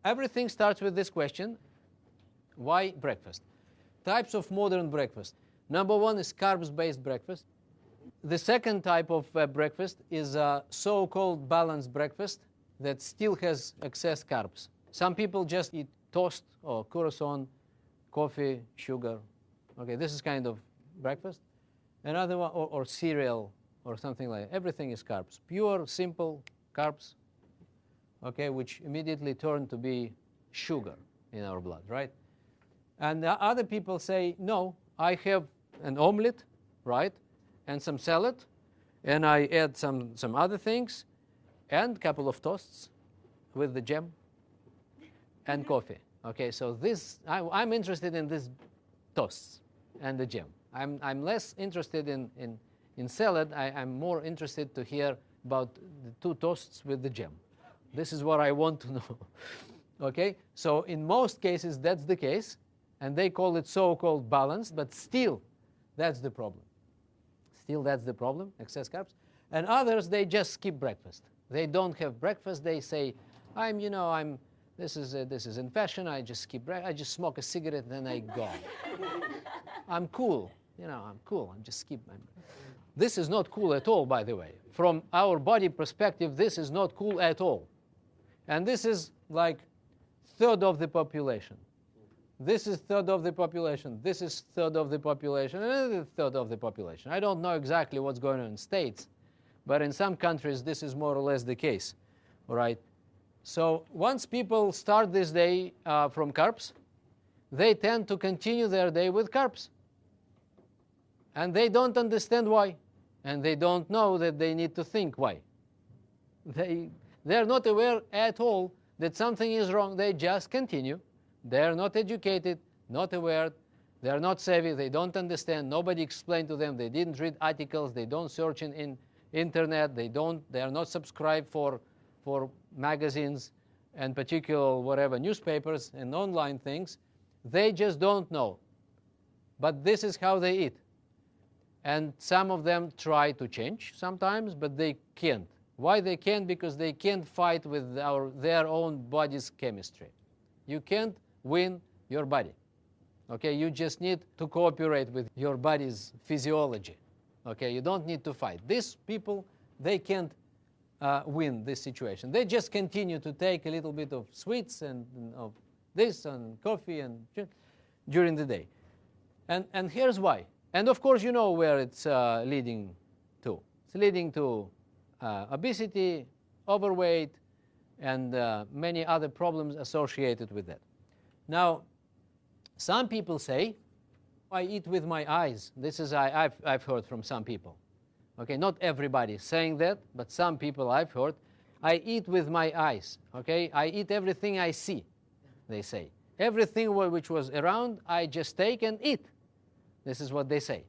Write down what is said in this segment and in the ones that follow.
everything starts with this question: why breakfast? Types of modern breakfast. Number one is carbs-based breakfast. The second type of breakfast is a so-called balanced breakfast that still has excess carbs. Some people just eat toast or croissant, coffee, sugar. Okay, this is kind of breakfast. Another one, or cereal or something like that. Everything is carbs. Pure, simple carbs, okay, which immediately turn to be sugar in our blood, right? And other people say, no, I have an omelet, right, and some salad, and I add some other things, and a couple of toasts with the jam, and coffee. Okay, so this, I'm interested in these toasts and the jam. I'm less interested in salad. I'm more interested to hear about the two toasts with the jam. This is what I want to know. Okay, so in most cases that's the case, and they call it so-called balanced, but still that's the problem. Still that's the problem, excess carbs. And others, they just skip breakfast. They don't have breakfast. They say, this is in fashion. I just skip breakfast. I just smoke a cigarette and then I go. I'm cool. I'm cool. I'm just skip. This is not cool at all, by the way. From our body perspective, this is not cool at all. And this is like third of the population. This is third of the population. This is third of the population. And another third of the population. I don't know exactly what's going on in states, but in some countries this is more or less the case. All right. So once people start this day from carbs, they tend to continue their day with carbs. And they don't understand why. And they don't know that they need to think why. They're not aware at all that something is wrong. They just continue. They're not educated, not aware. They're not savvy. They don't understand. Nobody explained to them. They didn't read articles. They don't search in internet. They are not subscribed for magazines and particular whatever newspapers and online things. They just don't know. But this is how they eat. And some of them try to change sometimes, but they can't. Why they can't? Because they can't fight with their own body's chemistry. You can't win your body. Okay, you just need to cooperate with your body's physiology. Okay, you don't need to fight. These people, they can't win this situation. They just continue to take a little bit of sweets and of this and coffee and during the day. And here's why. And of course, you know where it's leading to. It's leading to obesity, overweight, and many other problems associated with that. Now, some people say, I eat with my eyes. This is I've heard from some people. Okay, not everybody saying that, but some people I've heard. I eat with my eyes. Okay, I eat everything I see, they say. Everything which was around, I just take and eat. This is what they say.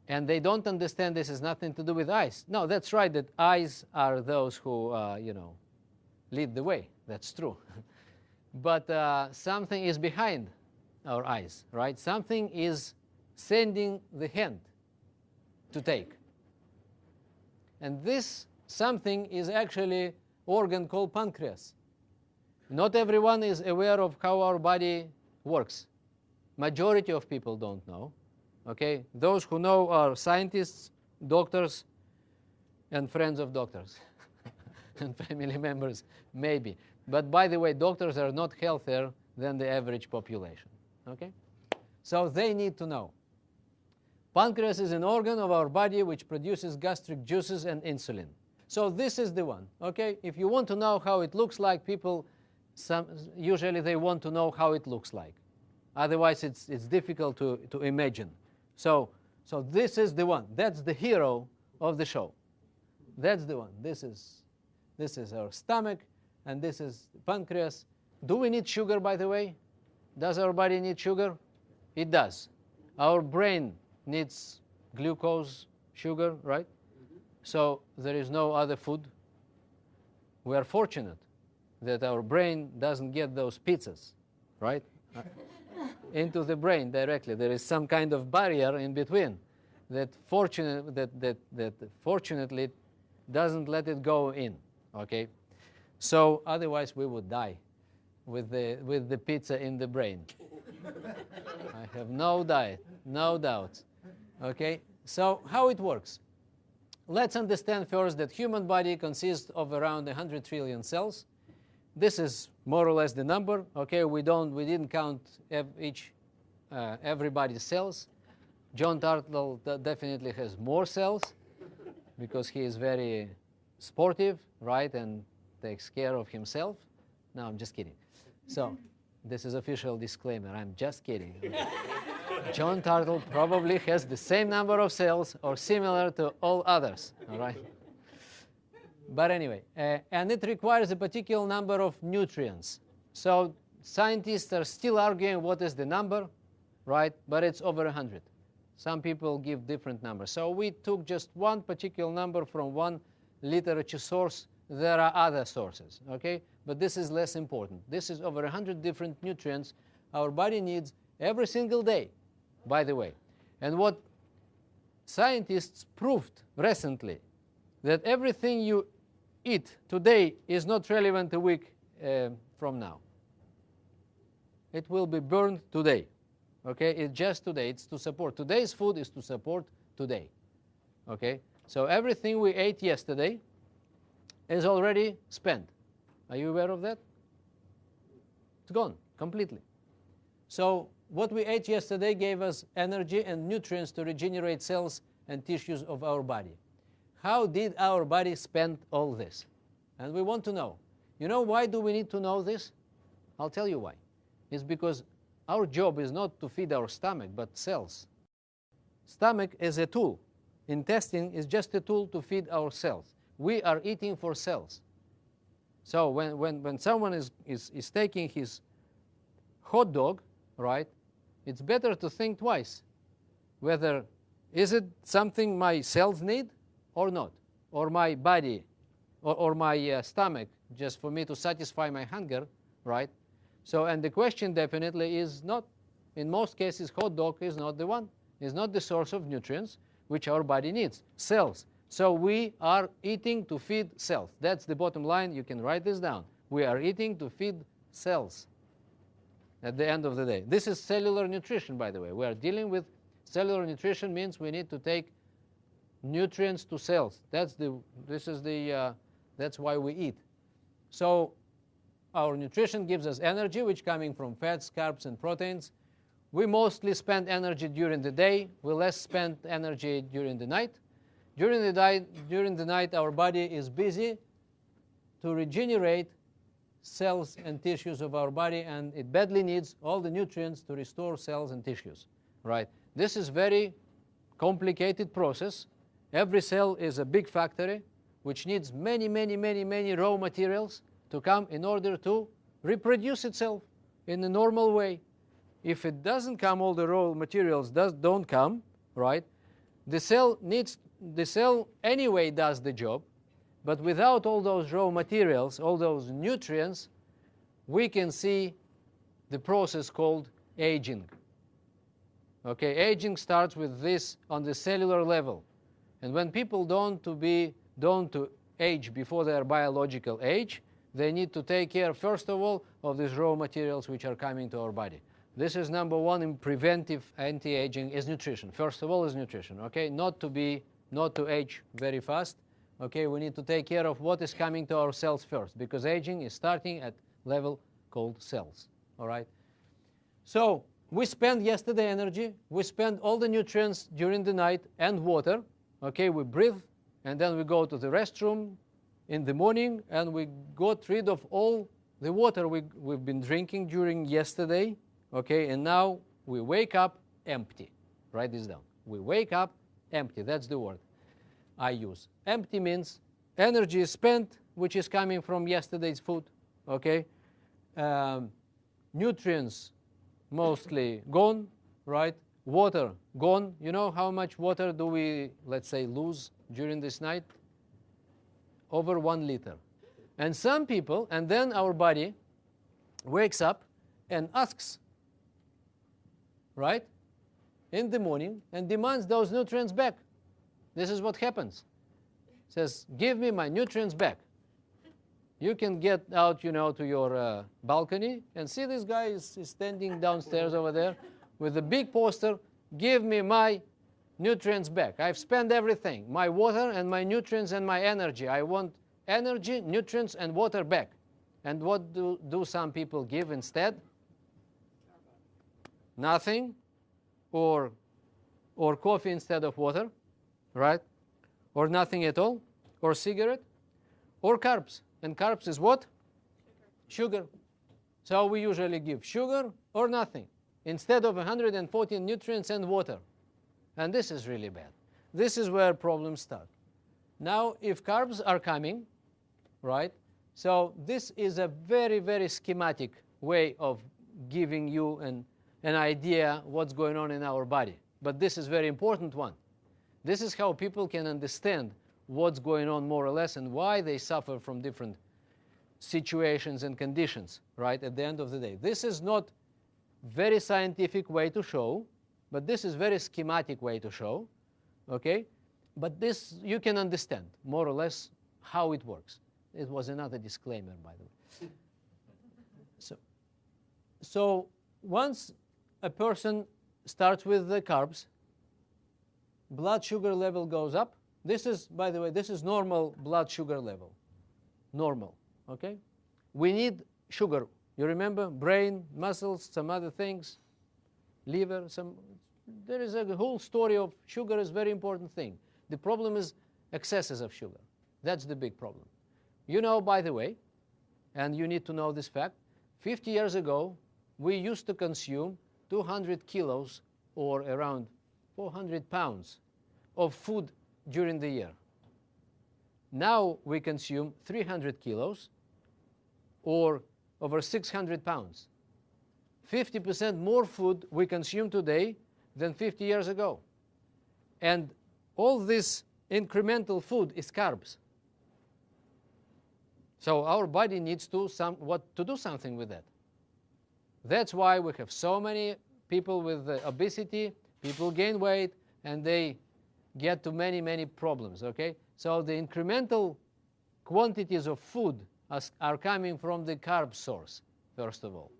And they don't understand this has nothing to do with eyes. No, that's right, that eyes are those who, lead the way. That's true. But something is behind our eyes, right? Something is sending the hand to take. And this something is actually organ called pancreas. Not everyone is aware of how our body works. Majority of people don't know. Okay? Those who know are scientists, doctors, and friends of doctors. And family members, maybe. But by the way, doctors are not healthier than the average population. Okay? So they need to know. Pancreas is an organ of our body which produces gastric juices and insulin. So this is the one. Okay? If you want to know how it looks like, people usually they want to know how it looks like. Otherwise, it's difficult to imagine. So this is the one. That's the hero of the show. That's the one. This is our stomach, and this is pancreas. Do we need sugar, by the way? Does our body need sugar? It does. Our brain needs glucose, sugar, right? Mm-hmm. So there is no other food. We are fortunate that our brain doesn't get those pizzas, right? Into the brain directly. There is some kind of barrier in between that fortunately doesn't let it go in. Okay, so otherwise we would die. with the pizza in the brain. I have no doubt. Okay, so how it works? Let's understand first that human body consists of around 100 trillion cells. This is more or less the number. Okay, we didn't count everybody's cells. John Turtle definitely has more cells because he is very sportive, right, and takes care of himself. No, I'm just kidding. So this is official disclaimer. I'm just kidding. John Turtle probably has the same number of cells or similar to all others, all right? But anyway, and it requires a particular number of nutrients. So scientists are still arguing what is the number, right? But it's over 100. Some people give different numbers. So we took just one particular number from one literature source. There are other sources, okay? But this is less important. This is over 100 different nutrients our body needs every single day, by the way. And what scientists proved recently, that everything you eat today is not relevant a week from now. It will be burned today, okay? It's just today. It's to support. Today's food is to support today, okay? So everything we ate yesterday is already spent. Are you aware of that? It's gone completely. So what we ate yesterday gave us energy and nutrients to regenerate cells and tissues of our body. How did our body spend all this? And we want to know. You know why do we need to know this? I'll tell you why. It's because our job is not to feed our stomach, but cells. Stomach is a tool. Intestine is just a tool to feed our cells. We are eating for cells. So when someone is taking his hot dog, right, it's better to think twice whether is it something my cells need or not, or my body, or my stomach, just for me to satisfy my hunger, right? So, and the question definitely is not, in most cases, hot dog is not the one, is not the source of nutrients which our body needs, cells. So we are eating to feed cells. That's the bottom line. You can write this down. We are eating to feed cells at the end of the day. This is cellular nutrition, by the way. We are dealing with cellular nutrition, means we need to take nutrients to cells. That's why we eat. So our nutrition gives us energy, which coming from fats, carbs, and proteins. We mostly spend energy during the day. We less spend energy during the night. During the night, our body is busy to regenerate cells and tissues of our body, and it badly needs all the nutrients to restore cells and tissues, right? This is very complicated process. Every cell is a big factory which needs many raw materials to come in order to reproduce itself in a normal way. If it doesn't come, all the raw materials don't come, right? The cell anyway does the job, but without all those raw materials, all those nutrients, we can see the process called aging. Okay, aging starts with this on the cellular level. And when people don't to age before their biological age, they need to take care, first of all, of these raw materials which are coming to our body. This is number one in preventive anti-aging is nutrition. First of all is nutrition, okay? Not to age very fast, okay? We need to take care of what is coming to our cells first, because aging is starting at level called cells, all right? So we spent yesterday energy, we spent all the nutrients during the night and water, okay? We breathe, and then we go to the restroom in the morning, and we got rid of all the water we've been drinking during yesterday, okay? And now we wake up empty. Write this down. We wake up empty. That's the word I use. Empty means energy is spent, which is coming from yesterday's food, okay? Nutrients mostly gone, right? Water gone. You know how much water do we, let's say, lose during this night? Over 1 liter. And some people, and then our body wakes up and asks, right, in the morning, and demands those nutrients back. This is what happens. It says, give me my nutrients back. You can get out, to your balcony and see this guy is standing downstairs over there with a big poster, give me my nutrients back. I've spent everything, my water and my nutrients and my energy. I want energy, nutrients, and water back. And what do some people give instead? Nothing, or coffee instead of water, right? Or nothing at all, or cigarette, or carbs. And carbs is what? Sugar. So we usually give sugar or nothing instead of 114 nutrients and water. And this is really bad. This is where problems start. Now, if carbs are coming, right, so this is a very, very schematic way of giving you an idea what's going on in our body. But this is a very important one. This is how people can understand what's going on more or less and why they suffer from different situations and conditions, right, at the end of the day. This is not very scientific way to show, but this is very schematic way to show, okay? But this, you can understand more or less how it works. It was another disclaimer, by the way. So once a person starts with the carbs, blood sugar level goes up. This is, by the way, this is normal blood sugar level. Normal, okay? We need sugar. You remember? Brain, muscles, some other things, liver, there is a whole story of sugar is a very important thing. The problem is excesses of sugar. That's the big problem. You know, by the way, and you need to know this fact, 50 years ago, we used to consume 200 kilos or around 400 pounds of food during the year. Now we consume 300 kilos or over 600 pounds. 50% more food we consume today than 50 years ago. And all this incremental food is carbs. So our body needs to do something with that. That's why we have so many people with obesity, people gain weight, and they get to many, many problems, okay? So the incremental quantities of food are coming from the carb source, first of all.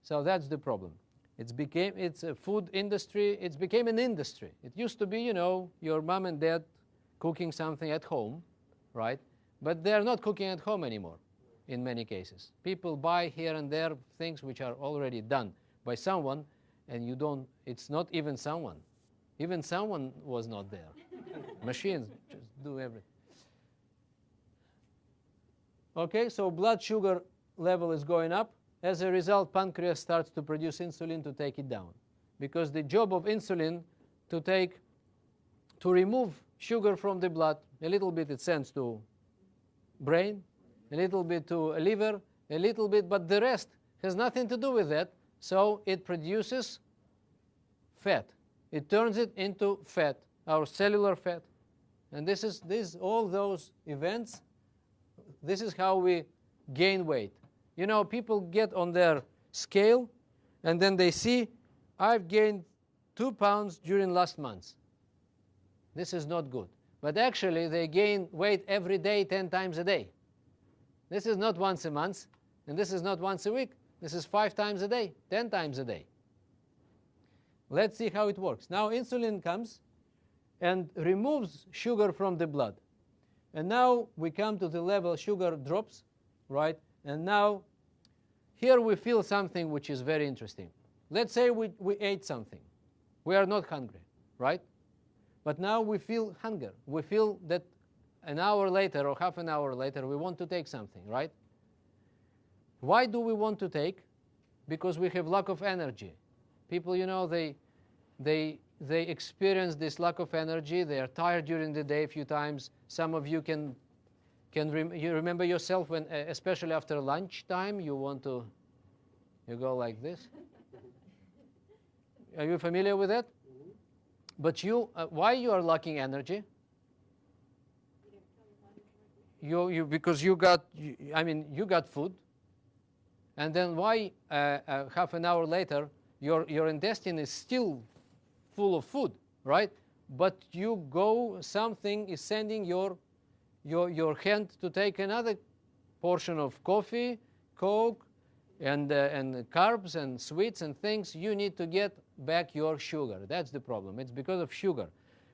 So that's the problem. It's a food industry. It became an industry. It used to be, your mom and dad cooking something at home, right? But they're not cooking at home anymore in many cases. People buy here and there things which are already done by someone, and it's not even someone. Even someone was not there. Machines just do everything. Okay, so blood sugar level is going up. As a result, pancreas starts to produce insulin to take it down. Because the job of insulin to remove sugar from the blood, a little bit it sends to brain, a little bit to liver, a little bit, but the rest has nothing to do with that. So it produces fat. It turns it into fat, our cellular fat. And all those events, this is how we gain weight. People get on their scale, and then they see, I've gained 2 pounds during last month. This is not good. But actually, they gain weight every day, 10 times a day. This is not once a month, and this is not once a week. This is 5 times a day, 10 times a day. Let's see how it works. Now insulin comes and removes sugar from the blood. And now we come to the level sugar drops, right? And now here we feel something which is very interesting. Let's say we ate something. We are not hungry, right? But now we feel hunger. We feel that an hour later or half an hour later we want to take something, right? Why do we want to take? Because we have lack of energy. People, they experience this lack of energy. They are tired during the day a few times. Some of you you remember yourself when, especially after lunchtime, you go like this. Are you familiar with that? Mm-hmm. But why you are lacking energy? Because you got food, and then why half an hour later your intestine is still full of food, right? But something is sending your hand to take another portion of coffee, Coke, and carbs and sweets and things, you need to get back your sugar. That's the problem. It's because of sugar.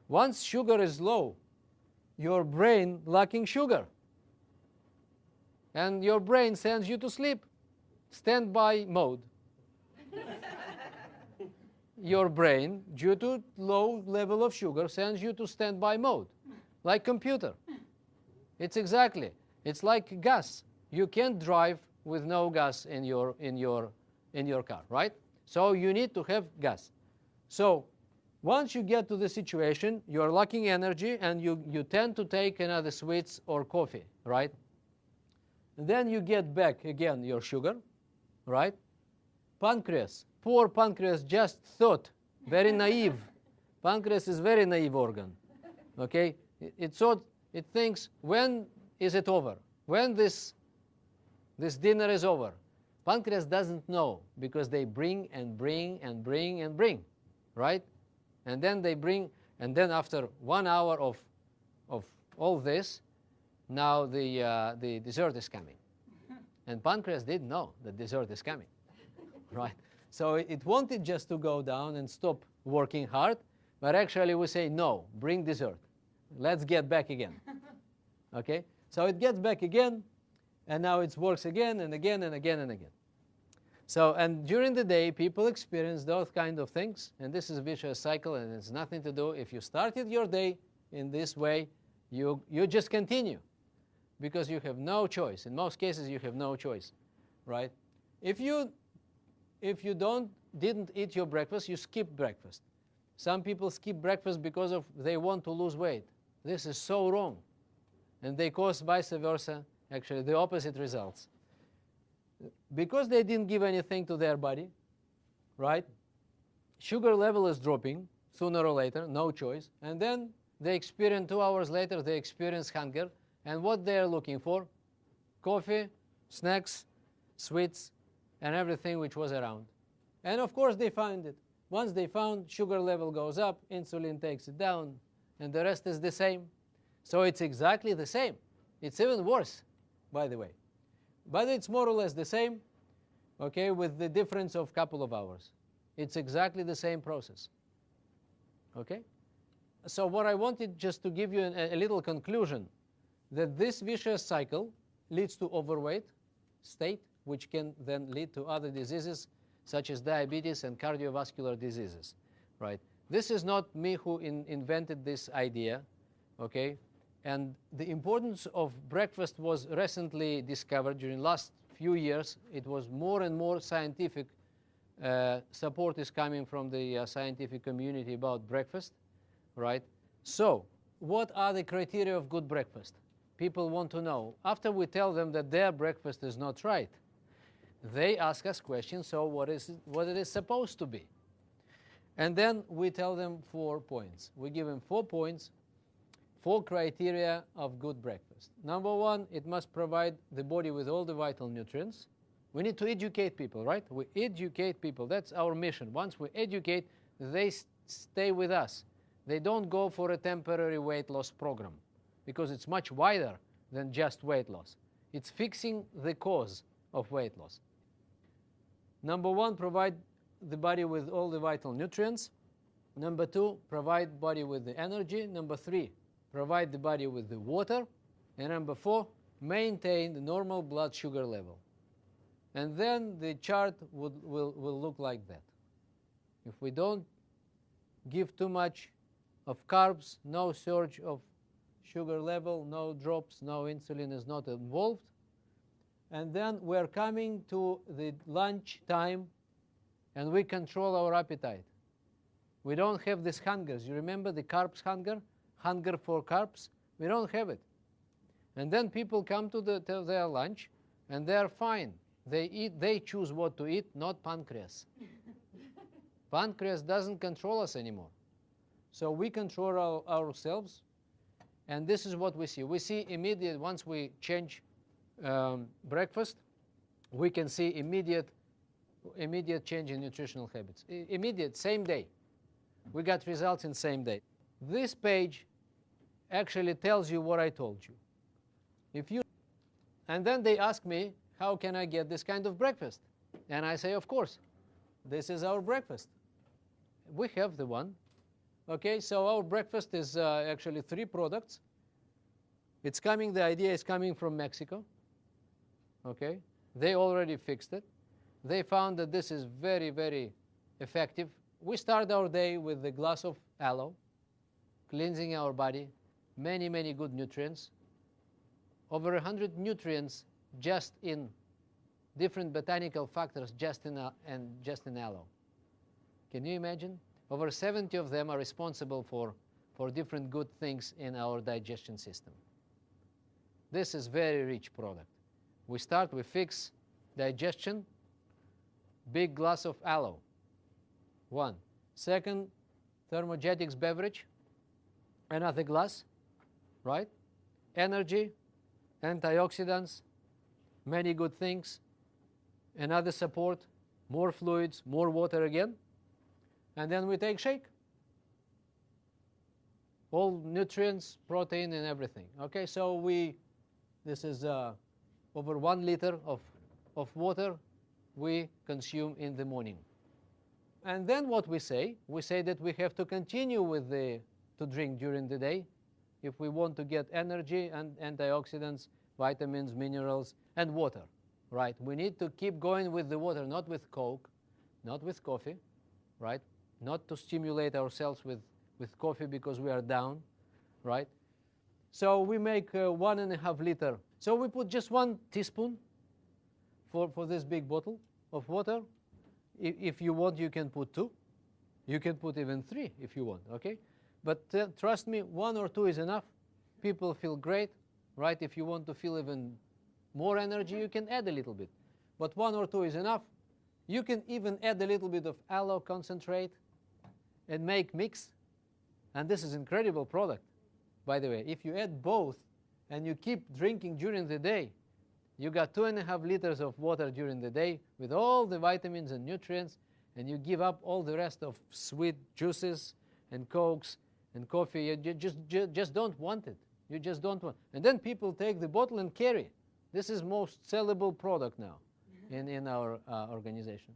Once sugar is low, your brain lacking sugar. And your brain sends you to sleep. Standby mode. Your brain, due to low level of sugar, sends you to standby mode, like computer. It's like gas. You can't drive with no gas in your car, right? So you need to have gas. So once you get to the situation, you're lacking energy, and you tend to take another sweets or coffee, right? And then you get back again your sugar, right? Pancreas. Poor pancreas just thought, very naive. Pancreas is very naive organ. Okay? It thinks, when is it over? When this dinner is over? Pancreas doesn't know, because they bring and bring and bring and bring, right? And then they bring, and then after 1 hour of all this, now the dessert is coming. And pancreas didn't know that dessert is coming, right? So it wanted just to go down and stop working hard, but actually we say, no, bring dessert. Let's get back again, okay? So it gets back again, and now it works again and again and again and again. So, and during the day, people experience those kind of things, and this is a vicious cycle, and it's nothing to do. If you started your day in this way, you just continue, because you have no choice. In most cases, you have no choice, right? If you didn't eat your breakfast, you skip breakfast. Some people skip breakfast because they want to lose weight. This is so wrong, and they cause vice versa, actually the opposite results. Because they didn't give anything to their body, right? Sugar level is dropping sooner or later, no choice, and then they experience 2 hours later, they experience hunger, and what they're looking for? Coffee, snacks, sweets, and everything which was around. And of course they find it. Once they found, sugar level goes up, insulin takes it down, and the rest is the same. So it's exactly the same. It's even worse, by the way. But it's more or less the same, okay, with the difference of a couple of hours. It's exactly the same process, okay? So what I wanted just to give you a little conclusion, that this vicious cycle leads to overweight state, which can then lead to other diseases such as diabetes and cardiovascular diseases, right? This is not me who invented this idea, okay? And the importance of breakfast was recently discovered during last few years. It was more and more scientific support is coming from the scientific community about breakfast, right? So what are the criteria of good breakfast? People want to know. After we tell them that their breakfast is not right, they ask us questions, so what it is supposed to be? And then we tell them 4 points. We give them 4 points, 4 criteria of good breakfast. Number 1, it must provide the body with all the vital nutrients. We need to educate people, right? We educate people. That's our mission. Once we educate, they stay with us. They don't go for a temporary weight loss program, because it's much wider than just weight loss. It's fixing the cause of weight loss. Number 1, provide the body with all the vital nutrients. Number 2, provide body with the energy. Number 3, provide the body with the water. And number 4, maintain the normal blood sugar level. And then the chart will look like that. If we don't give too much of carbs, no surge of sugar level, no drops, no insulin is not involved. And then we're coming to the lunch time, and we control our appetite. We don't have these hungers. You remember the carbs hunger? Hunger for carbs? We don't have it. And then people come to their lunch, and they're fine. They choose what to eat, not pancreas. Pancreas doesn't control us anymore. So we control ourselves, and this is what we see. We see immediate, once we change breakfast, we can see immediate change in nutritional habits. Immediate, same day. We got results in same day. This page actually tells you what I told you. And then they ask me, how can I get this kind of breakfast? And I say, of course, this is our breakfast. We have the one. Okay, so our breakfast is actually 3 products. The idea is coming from Mexico. Okay, they already fixed it. They found that this is very, very effective. We start our day with a glass of aloe, cleansing our body, many, many good nutrients. Over 100 nutrients just in different botanical factors just in aloe. Can you imagine? Over 70 of them are responsible for different good things in our digestion system. This is very rich product. We fix digestion, big glass of aloe, 1. Second, thermogenics beverage, another glass, right? Energy, antioxidants, many good things, another support, more fluids, more water again, and then we take shake. All nutrients, protein, and everything. Okay, so this is over 1 liter of water we consume in the morning. And then what we say that we have to continue to drink during the day if we want to get energy and antioxidants, vitamins, minerals, and water, right? We need to keep going with the water, not with Coke, not with coffee, right? Not to stimulate ourselves with coffee because we are down, right? So we make 1.5 liter. So we put just 1 teaspoon for this big bottle of water. If you want, you can put 2. You can put even 3 if you want, okay? But trust me, 1 or 2 is enough. People feel great, right? If you want to feel even more energy, you can add a little bit. But 1 or 2 is enough. You can even add a little bit of aloe concentrate and make mix. And this is incredible product, by the way. If you add both and you keep drinking during the day, you got 2.5 liters of water during the day with all the vitamins and nutrients, and you give up all the rest of sweet juices and Cokes and coffee. You just don't want it. You just don't want. And then people take the bottle and carry. This is most sellable product now in our organization.